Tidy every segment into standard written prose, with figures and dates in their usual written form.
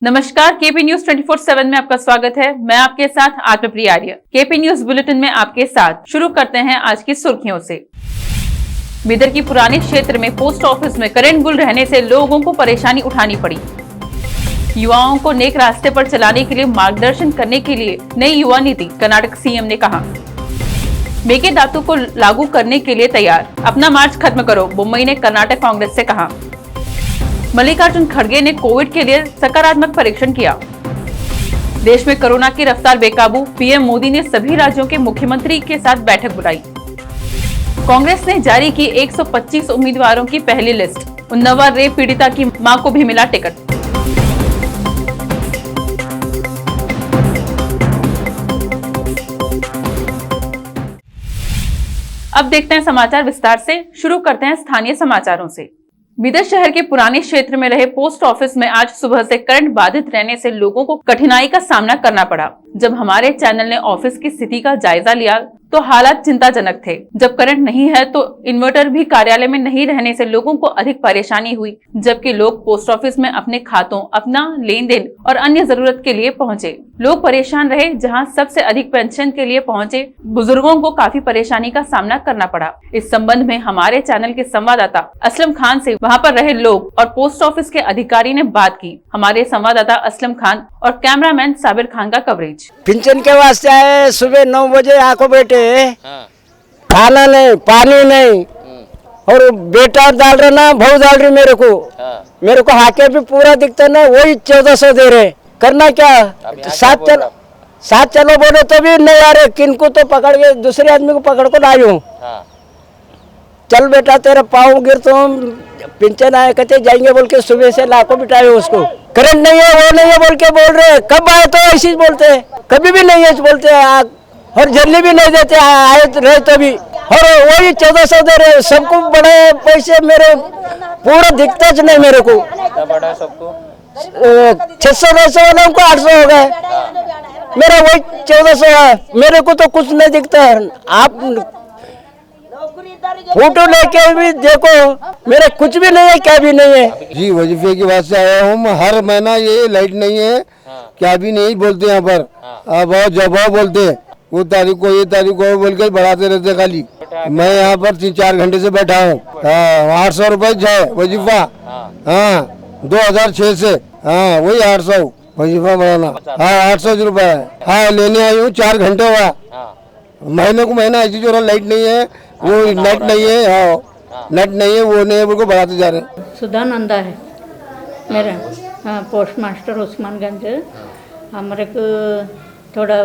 नमस्कार, KP news 24/7 में आपका स्वागत है। मैं आपके साथ आत्मप्रिय आर्य। केपी न्यूज बुलेटिन में आपके साथ शुरू करते हैं आज की सुर्खियों से। बिदर की पुराने क्षेत्र में पोस्ट ऑफिस में करंट गुल रहने से लोगों को परेशानी उठानी पड़ी। युवाओं को नेक रास्ते पर चलाने के लिए मार्गदर्शन करने के लिए नई युवा नीति, कर्नाटक सीएम ने कहा। मेकेदातु को लागू करने के लिए तैयार, अपना मार्च खत्म करो, मुंबई ने कर्नाटक कांग्रेस से कहा। मल्लिकार्जुन खड़गे ने कोविड के लिए सकारात्मक परीक्षण किया। देश में कोरोना की रफ्तार बेकाबू, पीएम मोदी ने सभी राज्यों के मुख्यमंत्री के साथ बैठक बुलाई। कांग्रेस ने जारी की 125 उम्मीदवारों की पहली लिस्ट, उन्नाव रेप पीड़िता की मां को भी मिला टिकट। अब देखते हैं समाचार विस्तार से। शुरू करते हैं स्थानीय समाचारों से। बिदर शहर के पुराने क्षेत्र में रहे पोस्ट ऑफिस में आज सुबह से करंट बाधित रहने से लोगों को कठिनाई का सामना करना पड़ा। जब हमारे चैनल ने ऑफिस की स्थिति का जायजा लिया तो हालात चिंताजनक थे। जब करंट नहीं है तो इन्वर्टर भी कार्यालय में नहीं रहने से लोगों को अधिक परेशानी हुई, जबकि लोग पोस्ट ऑफिस में अपने खातों, अपना लेन देन और अन्य जरूरत के लिए पहुंचे। लोग परेशान रहे। जहां सबसे अधिक पेंशन के लिए पहुंचे बुजुर्गों को काफी परेशानी का सामना करना पड़ा। इस संबंध में हमारे चैनल के संवाददाता असलम खान से वहां पर रहे लोग और पोस्ट ऑफिस के अधिकारी ने बात की। हमारे संवाददाता असलम खान और कैमरामैन साबिर खान का कवरेज। पेंशन के वास्ते आए, सुबह 9 बजे आको बेटे, खाना नहीं, पानी नहीं, और बेटा डाल रहा ना, भाव डाल रही मेरे को हाके भी पूरा दिखता ना, वही 1400 दे रहे। करना क्या? साथ चलो बोले तो भी नहीं आ रहे। किनको तो पकड़ के दूसरे आदमी को पकड़ को लाई हूँ। चल बेटा तेरा पाँव गिर तो पेंशन आए, कहते जाएंगे बोल के सुबह से लाखों बिठाए उसको। करंट नहीं है, वो नहीं है बोल के बोल रहे। कब आए तो ऐसी बोलते हैं, कभी भी नहीं है बोलते हैं, और जल्दी भी नहीं देते, आए रहे तो भी। और वही 1400 दे रहे। सबको बड़े पैसे, मेरे पूरा दिखता ज नहीं मेरे को। 600-900 वालों को 800 हो गए, मेरा वही 1400 है। मेरे को तो कुछ नहीं दिखता है। आप फोटो लेके भी देखो, मेरा कुछ भी नहीं है, क्या भी नहीं है जी। वजीफे की बात से आया हूँ। हर महीना ये लाइट नहीं है, क्या भी नहीं बोलते यहाँ पर। अब जब बोलते वो तारीख को, ये तारीख को बोल के बढ़ाते रहते खाली। मैं यहाँ पर 3-4 घंटे से बैठा हूँ। 800 रुपए है वजीफा। हाँ, 2006 से हाँ वही 800 वजीफा बढ़ाना। हाँ 800 रुपए है। हाँ लेने आई हूँ, 4 घंटे हुआ। महीने को महीना ऐसी जो लाइट नहीं है, वो नेट नहीं है। हाँ नेट नहीं है, वो नहीं है, उनको बढ़ाते जा रहे हैं। सुधानंदा है मेरा। हाँ, पोस्ट मास्टर उस्मानगंज। हमारे को थोड़ा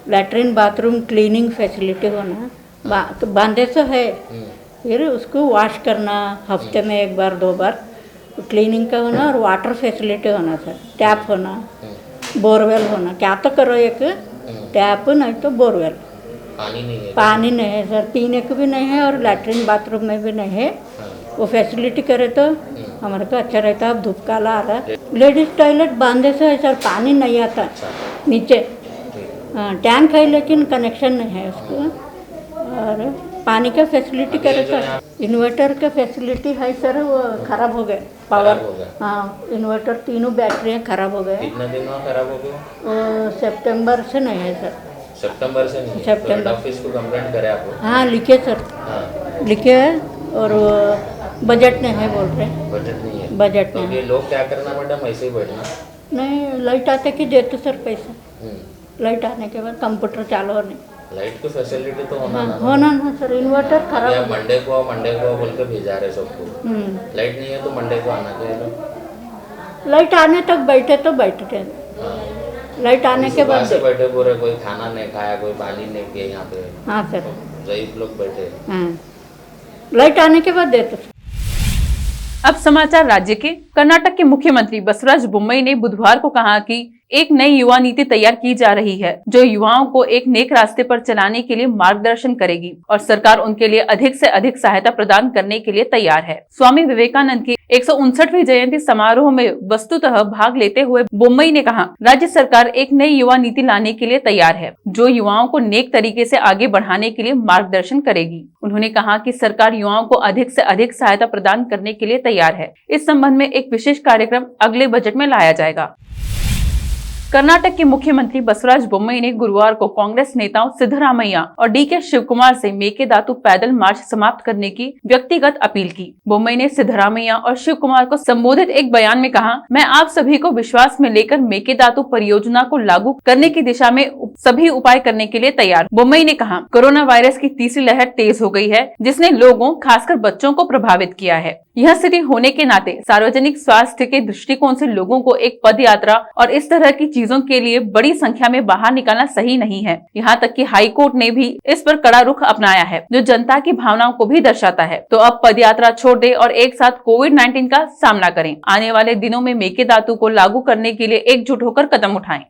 लैट्रिन बाथरूम क्लीनिंग फैसिलिटी होना, तो बांधे तो है, फिर उसको वॉश करना हफ्ते में 1 बार 2 बार, क्लीनिंग का होना, और वाटर फैसिलिटी होना सर, टैप होना, बोरवेल होना। क्या तो करो, एक टैप नहीं तो बोरवेल। पानी नहीं है सर, पीने को भी नहीं है, और लैट्रिन बाथरूम में भी नहीं है। वो फैसिलिटी करे तो हमारे को अच्छा रहता है। अब धूप काला आ रहा है। लेडीज टॉयलेट बांधे से है सर, पानी नहीं आता नीचे। टैंक है लेकिन कनेक्शन नहीं है उसको। और पानी का फैसिलिटी करे तो इन्वर्टर का फैसिलिटी है सर, वो खराब हो गए पावर। हाँ, इन्वर्टर तीनों बैटरियाँ खराब हो गए। कितना दिन में खराब हो गए? सितंबर से नहीं है सर। सितंबर से नहीं? सितंबर। ऑफिस को कंप्लेंट करे आप? हाँ लिखे सर। हाँ। लिखे है, और बजट नहीं है बोल रहे। बजट नहीं है? बजट तो नहीं। ये लोग क्या करना मैडम, ऐसे ही बैठना? नहीं, लाइट आते कि देते सर पैसा। लाइट आने के बाद कंप्यूटर चालू होने। लाइट की फैसिलिटी तो होना ना? होना ना सर, इन्वर्टर खराब। या मंडे को बोल के भेजा रहे सबको। लाइट नहीं है तो मंडे को आना चाहिए। लाइट आने तक बैठे तो बैठते, लाइट आने के बाद से बैठे पूरे, कोई खाना नहीं खाया, कोई पानी नहीं पिया यहाँ पे। हाँ सर, रईस लोग बैठे। हाँ, लाइट आने के बाद देते। अब समाचार राज्य के। कर्नाटक के मुख्यमंत्री बसवराज बोम्मई ने बुधवार को कहा कि एक नई युवा नीति तैयार की जा रही है जो युवाओं को एक नेक रास्ते पर चलाने के लिए मार्गदर्शन करेगी और सरकार उनके लिए अधिक से अधिक सहायता प्रदान करने के लिए तैयार है। स्वामी विवेकानंद की 159वीं जयंती समारोह में वस्तुतः भाग लेते हुए बोम्मई ने कहा, राज्य सरकार एक नई युवा नीति लाने के लिए तैयार है जो युवाओं को नेक तरीके से आगे बढ़ाने के लिए मार्गदर्शन करेगी। उन्होंने कहा कि सरकार युवाओं को अधिक से अधिक सहायता प्रदान करने के लिए तैयार है। इस संबंध में एक विशेष कार्यक्रम अगले बजट में लाया जाएगा। कर्नाटक के मुख्यमंत्री बसवराज बोम्मई ने गुरुवार को कांग्रेस नेताओं सिद्धरामैया और डीके शिवकुमार से मेकेदातु पैदल मार्च समाप्त करने की व्यक्तिगत अपील की। बोम्मई ने सिद्धरामैया और शिवकुमार को संबोधित एक बयान में कहा, मैं आप सभी को विश्वास में लेकर मेकेदातु परियोजना को लागू करने की दिशा में सभी उपाय करने के लिए तैयार। बोम्मई ने कहा, कोरोना वायरस की तीसरी लहर तेज हो गई है, जिसने लोगों खासकर बच्चों को प्रभावित किया है। यह स्थिति होने के नाते सार्वजनिक स्वास्थ्य के दृष्टिकोण से लोगों को एक पद यात्रा और इस तरह की चीजों के लिए बड़ी संख्या में बाहर निकालना सही नहीं है। यहाँ तक कि हाई कोर्ट ने भी इस पर कड़ा रुख अपनाया है, जो जनता की भावनाओं को भी दर्शाता है। तो अब पद यात्रा छोड़ दे और एक साथ कोविड-19 का सामना करें। आने वाले दिनों में मेकेदातु को लागू करने के लिए एकजुट होकर कदम उठाएं।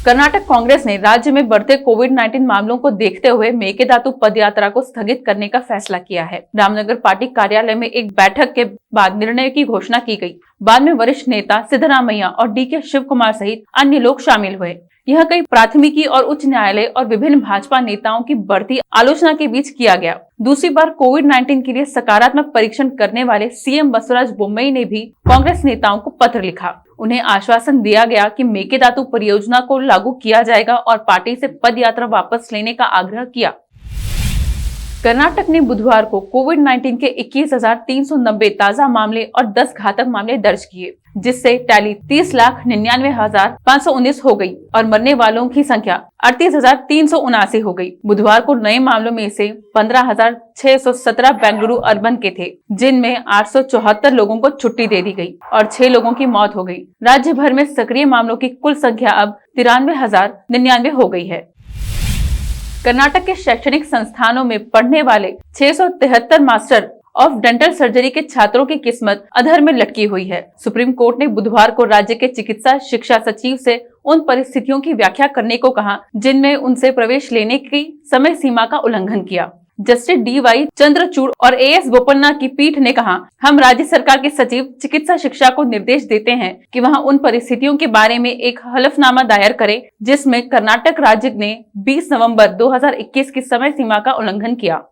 कर्नाटक कांग्रेस ने राज्य में बढ़ते कोविड-19 मामलों को देखते हुए मेकेदातु पदयात्रा को स्थगित करने का फैसला किया है। रामनगर पार्टी कार्यालय में एक बैठक के बाद निर्णय की घोषणा की गई। बाद में वरिष्ठ नेता सिद्धरामैया और डीके शिवकुमार सहित अन्य लोग शामिल हुए। यह कई प्राथमिकी और उच्च न्यायालय और विभिन्न भाजपा नेताओं की बढ़ती आलोचना के बीच किया गया। दूसरी बार कोविड-19 के लिए सकारात्मक परीक्षण करने वाले सीएम बसवराज बोम्मई ने भी कांग्रेस नेताओं को पत्र लिखा। उन्हें आश्वासन दिया गया कि मेकेदातु परियोजना को लागू किया जाएगा और पार्टी से पद यात्रा वापस लेने का आग्रह किया। कर्नाटक ने बुधवार को कोविड-19 के 21,390 ताजा मामले और 10 घातक मामले दर्ज किए, जिससे टैली 30,99,519 हो गई और मरने वालों की संख्या 38,379 हो गई। बुधवार को नए मामलों में से 15,617 बेंगलुरु अर्बन के थे, जिनमें 874 लोगों को छुट्टी दे दी गई और 6 लोगों की मौत हो गई। राज्य भर में सक्रिय मामलों की कुल संख्या अब 93,099 हो गई है। कर्नाटक के शैक्षणिक संस्थानों में पढ़ने वाले 673 मास्टर ऑफ डेंटल सर्जरी के छात्रों की किस्मत अधर में लटकी हुई है। सुप्रीम कोर्ट ने बुधवार को राज्य के चिकित्सा शिक्षा सचिव से उन परिस्थितियों की व्याख्या करने को कहा, जिनमें उनसे प्रवेश लेने की समय सीमा का उल्लंघन किया। जस्टिस DY चंद्रचूड़ और AS बोपन्ना की पीठ ने कहा, हम राज्य सरकार के सचिव चिकित्सा शिक्षा को निर्देश देते हैं कि वह उन परिस्थितियों के बारे में एक हलफनामा दायर करे जिसमें कर्नाटक राज्य ने 20 नवंबर 2021 की समय सीमा का उल्लंघन किया।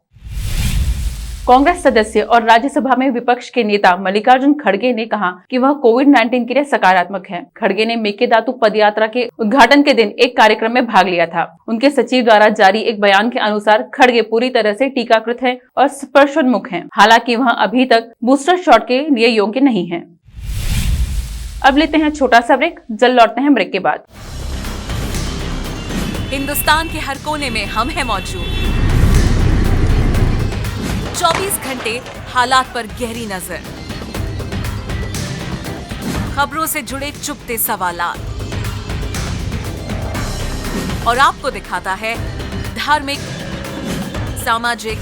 कांग्रेस सदस्य और राज्यसभा में विपक्ष के नेता मल्लिकार्जुन खड़गे ने कहा कि वह कोविड-19 के लिए सकारात्मक है। खड़गे ने मेकेदातु पदयात्रा के उद्घाटन के दिन एक कार्यक्रम में भाग लिया था। उनके सचिव द्वारा जारी एक बयान के अनुसार खड़गे पूरी तरह से टीकाकृत हैं और स्पर्शोन्मुख हैं। हालांकि वह अभी तक बूस्टर शॉट के लिए योग्य नहीं है। अब लेते हैं छोटा सा ब्रेक, जल्द लौटते हैं ब्रेक के बाद। हिंदुस्तान के हर कोने में हम हैं मौजूद। 24 घंटे हालात पर गहरी नजर, खबरों से जुड़े चुपते सवालात और आपको दिखाता है धार्मिक, सामाजिक,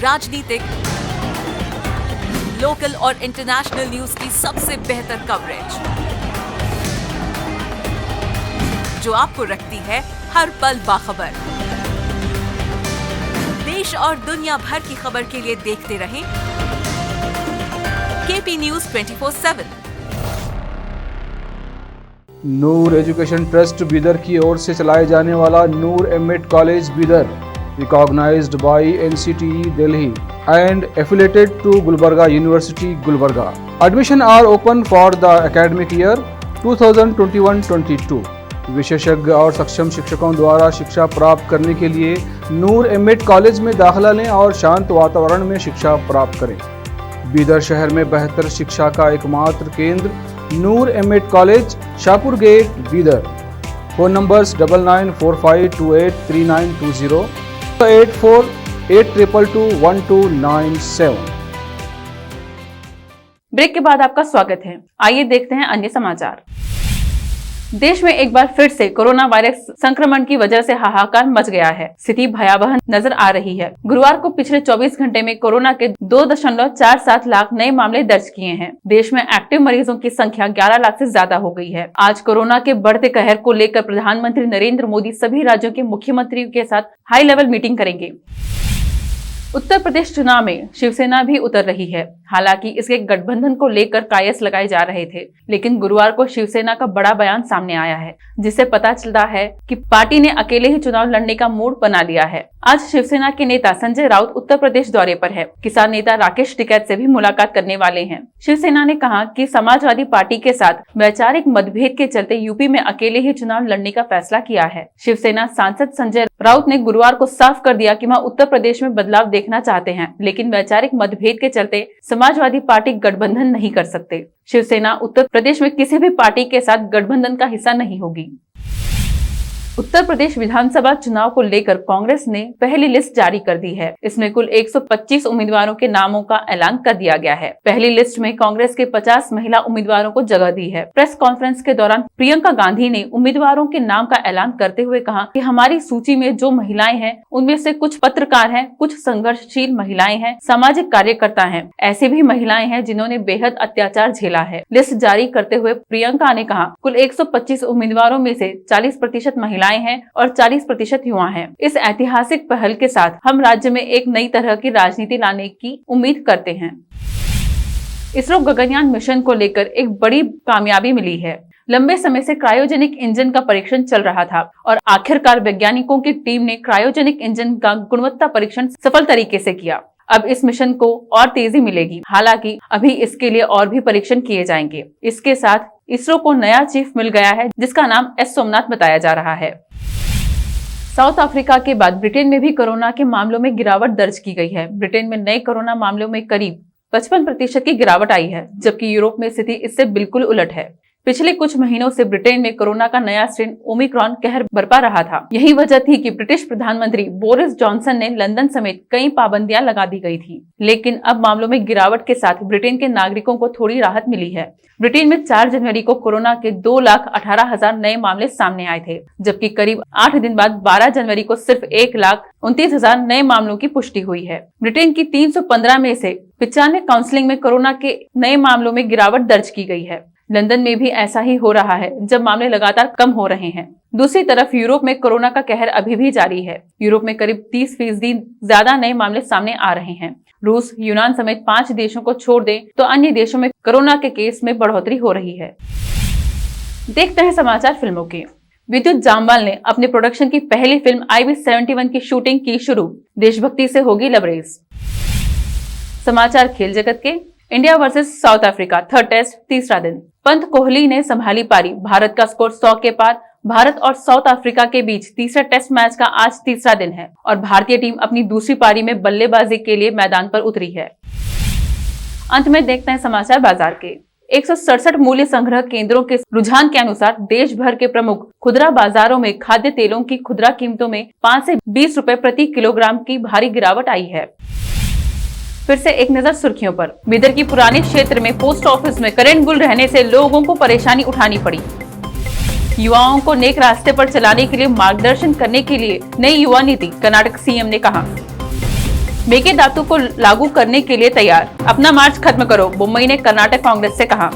राजनीतिक, लोकल और इंटरनेशनल न्यूज की सबसे बेहतर कवरेज, जो आपको रखती है हर पल बाखबर। देश और दुनिया भर की खबर के लिए देखते रहें KP News 24/7। Noor education trust Bidar की ओर से चलाए जाने वाला Noor M Ed college Bidar, recognised by NCTE Delhi and affiliated to Gulbarga university Gulbarga. Admission are open for the academic year 2021-22। विशेषज्ञ और सक्षम शिक्षकों द्वारा शिक्षा प्राप्त करने के लिए नूर एमएड कॉलेज में दाखिला लें और शांत वातावरण में शिक्षा प्राप्त करें। बीदर शहर में बेहतर शिक्षा का एकमात्र केंद्र Noor M Ed college, Shahpur gate, Bidar. Phone numbers 9945283920, 8482221297। Break के बाद आपका स्वागत है। आइए देखते हैं अन्य समाचार। देश में एक बार फिर से कोरोना वायरस संक्रमण की वजह से हाहाकार मच गया है। स्थिति भयावह नजर आ रही है। गुरुवार को पिछले 24 घंटे में कोरोना के 2.47 लाख नए मामले दर्ज किए हैं। देश में एक्टिव मरीजों की संख्या 11 लाख से ज्यादा हो गई है। आज कोरोना के बढ़ते कहर को लेकर प्रधानमंत्री नरेंद्र मोदी सभी राज्यों के मुख्यमंत्रियों के साथ हाई लेवल मीटिंग करेंगे। उत्तर प्रदेश चुनाव में शिवसेना भी उतर रही है। हालांकि इसके गठबंधन को लेकर कायस लगाए जा रहे थे, लेकिन गुरुवार को शिवसेना का बड़ा बयान सामने आया है, जिससे पता चलता है कि पार्टी ने अकेले ही चुनाव लड़ने का मूड बना लिया है। आज शिवसेना के नेता संजय राउत उत्तर प्रदेश दौरे पर है। किसान नेता राकेश टिकैत से भी मुलाकात करने वाले हैं। शिवसेना ने कहा कि समाजवादी पार्टी के साथ वैचारिक मतभेद के चलते यूपी में अकेले ही चुनाव लड़ने का फैसला किया है। शिवसेना सांसद संजय राउत ने गुरुवार को साफ कर दिया कि वह उत्तर प्रदेश में बदलाव देखना चाहते हैं, लेकिन वैचारिक मतभेद के चलते समाजवादी पार्टी गठबंधन नहीं कर सकते। शिवसेना उत्तर प्रदेश में किसी भी पार्टी के साथ गठबंधन का हिस्सा नहीं होगी। उत्तर प्रदेश विधानसभा चुनाव को लेकर कांग्रेस ने पहली लिस्ट जारी कर दी है। इसमें कुल 125 उम्मीदवारों के नामों का ऐलान कर दिया गया है। पहली लिस्ट में कांग्रेस के 50 महिला उम्मीदवारों को जगह दी है। प्रेस कॉन्फ्रेंस के दौरान प्रियंका गांधी ने उम्मीदवारों के नाम का ऐलान करते हुए कहा कि हमारी सूची में जो महिलाएं हैं उनमें से कुछ पत्रकार हैं, कुछ संघर्षशील महिलाएं हैं, सामाजिक कार्यकर्ता हैं। ऐसी भी महिलाएं हैं जिन्होंने बेहद अत्याचार झेला है। लिस्ट जारी करते हुए प्रियंका ने कहा कुल 125 उम्मीदवारों में से 40% महिला हैं और 40% युवा हैं। इस ऐतिहासिक पहल के साथ हम राज्य में एक नई तरह की राजनीति लाने की उम्मीद करते हैं। इसरो गगनयान मिशन को लेकर एक बड़ी कामयाबी मिली है। लंबे समय से क्रायोजेनिक इंजन का परीक्षण चल रहा था और आखिरकार वैज्ञानिकों की टीम ने क्रायोजेनिक इंजन का गुणवत्ता परीक्षण सफल तरीके से किया। अब इस मिशन को और तेजी मिलेगी। हालांकि अभी इसके लिए और भी परीक्षण किए जाएंगे। इसके साथ इसरो को नया चीफ मिल गया है, जिसका नाम एस सोमनाथ बताया जा रहा है। साउथ अफ्रीका के बाद ब्रिटेन में भी कोरोना के मामलों में गिरावट दर्ज की गई है। ब्रिटेन में नए कोरोना मामलों में करीब 55% की गिरावट आई है, जबकि यूरोप में स्थिति इससे बिल्कुल उलट है। पिछले कुछ महीनों से ब्रिटेन में कोरोना का नया स्ट्रेन ओमिक्रॉन कहर बरपा रहा था। यही वजह थी कि ब्रिटिश प्रधानमंत्री बोरिस जॉनसन ने लंदन समेत कई पाबंदियां लगा दी गई थी। लेकिन अब मामलों में गिरावट के साथ ब्रिटेन के नागरिकों को थोड़ी राहत मिली है। ब्रिटेन में 4 जनवरी को कोरोना के 2,18,000 नए मामले सामने आए थे, जबकि करीब 8 दिन बाद 12 जनवरी को सिर्फ 1,29,000 नए मामलों की पुष्टि हुई है। ब्रिटेन की 315 में से 95 काउंसिलिंग में कोरोना के नए मामलों में गिरावट दर्ज की गई है। लंदन में भी ऐसा ही हो रहा है, जब मामले लगातार कम हो रहे हैं। दूसरी तरफ यूरोप में कोरोना का कहर अभी भी जारी है। यूरोप में करीब 30% ज्यादा नए मामले सामने आ रहे हैं। रूस, यूनान समेत 5 देशों को छोड़ दें तो अन्य देशों में कोरोना के केस में बढ़ोतरी हो रही है। देखते हैं समाचार फिल्मों के। विद्युत जामवाल ने अपने प्रोडक्शन की पहली फिल्म IV-71 की शूटिंग की शुरू। देशभक्ति से होगी लबरेज। समाचार खेल जगत के। India versus South Africa third test तीसरा दिन। पंत कोहली ने संभाली पारी। भारत का स्कोर 100 के पार। भारत और साउथ अफ्रीका के बीच तीसरा टेस्ट मैच का आज तीसरा दिन है और भारतीय टीम अपनी दूसरी पारी में बल्लेबाजी के लिए मैदान पर उतरी है। अंत में देखते हैं समाचार बाजार के। 167 मूल्य संग्रह केंद्रों के रुझान के अनुसार देश भर के प्रमुख खुदरा बाजारों में खाद्य तेलों की खुदरा कीमतों में 5 से 20 रुपए प्रति किलोग्राम की भारी गिरावट आई है। फिर से एक नजर सुर्खियों पर। बिदर की पुराने क्षेत्र में पोस्ट ऑफिस में करंट गुल रहने से लोगों को परेशानी उठानी पड़ी। युवाओं को नेक रास्ते पर चलाने के लिए मार्गदर्शन करने के लिए नई युवा नीति, कर्नाटक सीएम ने कहा। मेकेदातु को लागू करने के लिए तैयार, अपना मार्च खत्म करो, मुंबई ने कर्नाटक कांग्रेस से कहा।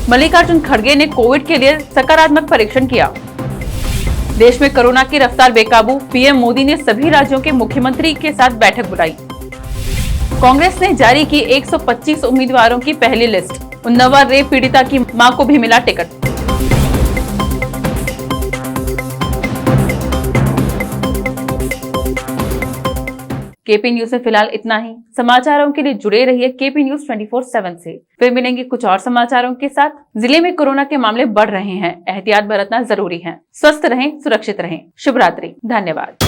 मल्लिकार्जुन खड़गे ने कोविड के लिए सकारात्मक परीक्षण किया। देश में कोरोना की रफ्तार बेकाबू, पीएम मोदी ने सभी राज्यों के मुख्यमंत्री के साथ बैठक बुलाई। कांग्रेस ने जारी की 125 उम्मीदवारों की पहली लिस्ट। उन्नाव रेप पीड़िता की मां को भी मिला टिकट। केपी न्यूज में फिलहाल इतना ही। समाचारों के लिए जुड़े रहिए केपी न्यूज 24/7 से। फिर मिलेंगे कुछ और समाचारों के साथ। जिले में कोरोना के मामले बढ़ रहे हैं, एहतियात बरतना जरूरी है। स्वस्थ रहें, सुरक्षित रहें। शुभ रात्रि, धन्यवाद।